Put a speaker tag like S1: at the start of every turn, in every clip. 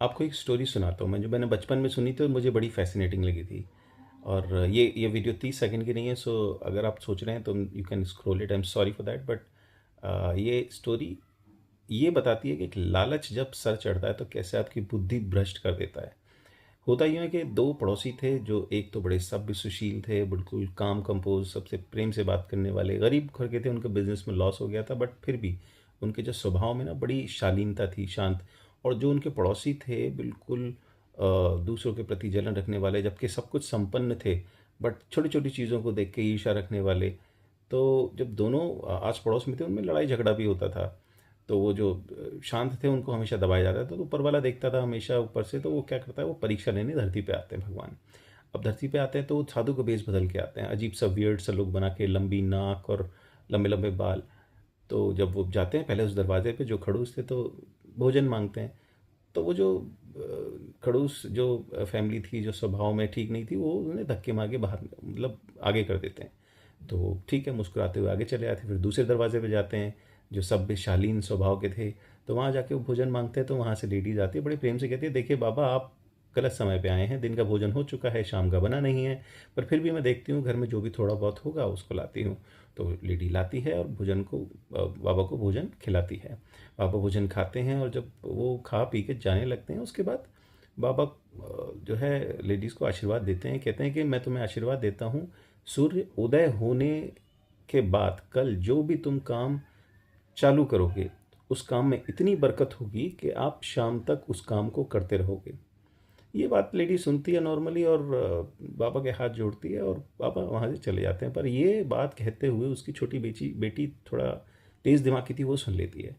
S1: आपको एक स्टोरी सुनाता हूँ मैं, जो मैंने बचपन में सुनी थी और मुझे बड़ी फ़ैसिनेटिंग लगी थी। और ये वीडियो 30 सेकंड की नहीं है, सो अगर आप सोच रहे हैं तो you can scroll it, I am sorry for that, but ये स्टोरी ये बताती है कि एक लालच जब सर चढ़ता है तो कैसे आपकी बुद्धि भ्रष्ट कर देता है। होता यूँ है कि दो पड़ोसी थे, जो एक तो बड़े सभ्य सुशील थे, बिल्कुल काम कंपोज, सबसे प्रेम से बात करने वाले, गरीब घर के थे, उनके बिजनेस में लॉस हो गया था, बट फिर भी उनके जो स्वभाव में ना बड़ी शालीनता थी, शांत। और जो उनके पड़ोसी थे, बिल्कुल दूसरों के प्रति जलन रखने वाले, जबकि सब कुछ संपन्न थे, बट छोटी छोटी चीज़ों को देख के ईर्ष्या रखने वाले। तो जब दोनों आस पड़ोस में थे, उनमें लड़ाई झगड़ा भी होता था। तो वो जो शांत थे, उनको हमेशा दबाया जाता था, तो ऊपर वाला देखता था हमेशा ऊपर से, तो वो क्या करता है, वो परीक्षा लेने धरती पे आते हैं भगवान। अब धरती पे आते हैं तो वो साधु का भेष बदल के आते हैं, अजीब सा वियर्ड सा लुक बना के, लंबी नाक और लंबे लंबे बाल। तो जब वो जाते हैं पहले उस दरवाजे पे, जो खड़ूस थे, तो भोजन मांगते हैं। तो वो जो खड़ूस जो फैमिली थी, जो स्वभाव में ठीक नहीं थी, वो उन्हें धक्के मार के बाहर, मतलब आगे कर देते हैं। तो ठीक है, मुस्कुराते हुए आगे चले आते, फिर दूसरे दरवाजे पे जाते हैं, जो सभ्य शालीन स्वभाव के थे। तो वहाँ जाके वो भोजन मांगते हैं, तो वहाँ से लेडीज आती है, बड़े प्रेम से कहती है, देखिए बाबा, आप गलत समय पे आए हैं, दिन का भोजन हो चुका है, शाम का बना नहीं है। पर फिर भी मैं देखती हूँ घर में जो भी थोड़ा बहुत होगा उसको लाती हूँ। तो लेडी लाती है और भोजन को बाबा को भोजन खिलाती है। बाबा भोजन खाते हैं, और जब वो खा पी के जाने लगते हैं, उसके बाद बाबा जो है लेडीज़ को आशीर्वाद देते हैं, कहते हैं कि मैं तुम्हें आशीर्वाद देता हूँ, सूर्य उदय होने के बाद कल जो भी तुम काम चालू करोगे, उस काम में इतनी बरकत होगी कि आप शाम तक उस काम को करते रहोगे। ये बात लेडी सुनती है नॉर्मली, और बाबा के हाथ जोड़ती है, और बाबा वहाँ से चले जाते हैं। पर ये बात कहते हुए उसकी छोटी बेटी बेटी थोड़ा तेज़ दिमाग की थी, वो सुन लेती है।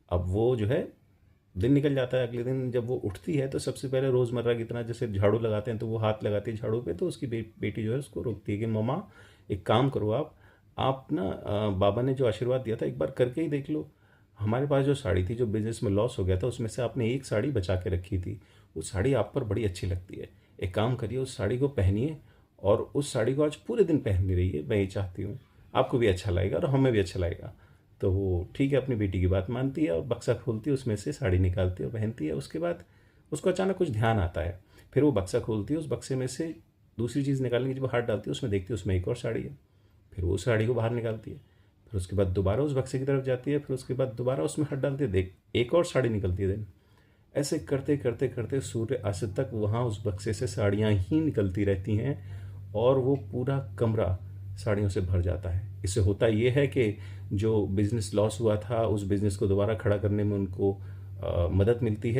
S1: अब वो जो है, दिन निकल जाता है। अगले दिन जब वो उठती है, तो सबसे पहले रोज़मर्रा की तरह जैसे झाड़ू लगाते हैं, तो वो हाथ लगाती है झाड़ू पे, तो उसकी बेटी जो है उसको रोकती है कि मम्मा, एक काम करो, आप ना बाबा ने जो आशीर्वाद दिया था, एक बार करके ही देख लो। हमारे पास जो साड़ी थी, जो बिजनेस में लॉस हो गया था, उसमें से आपने एक साड़ी बचा के रखी थी। वो साड़ी आप पर बड़ी अच्छी लगती है। एक काम करिए, उस साड़ी को पहनिए, और उस साड़ी को आज पूरे दिन पहननी रहिए। मैं ये चाहती हूँ, आपको भी अच्छा लगेगा और हमें भी अच्छा लगेगा। तो वो ठीक है, अपनी बेटी की बात मानती है, और बक्सा खोलती है, उसमें से साड़ी निकालती है और पहनती है। उसके बाद उसको अचानक कुछ ध्यान आता है। फिर वो बक्सा खोलती है, उस बक्से में से दूसरी चीज़ निकालने की जब हाथ डालती है, उसमें देखती है उसमें एक और साड़ी है। फिर वो साड़ी को बाहर निकालती है। फिर उसके बाद दोबारा उस बक्से की तरफ जाती है। फिर उसके बाद दोबारा उसमें हाथ डालती है, देख एक और साड़ी निकलती है। दिन ऐसे करते करते करते सूर्य अस्त तक वहाँ उस बक्से से साड़ियाँ ही निकलती रहती हैं, और वो पूरा कमरा साड़ियों से भर जाता है। इससे होता ये है कि जो बिज़नेस लॉस हुआ था, उस बिज़नेस को दोबारा खड़ा करने में उनको मदद मिलती है।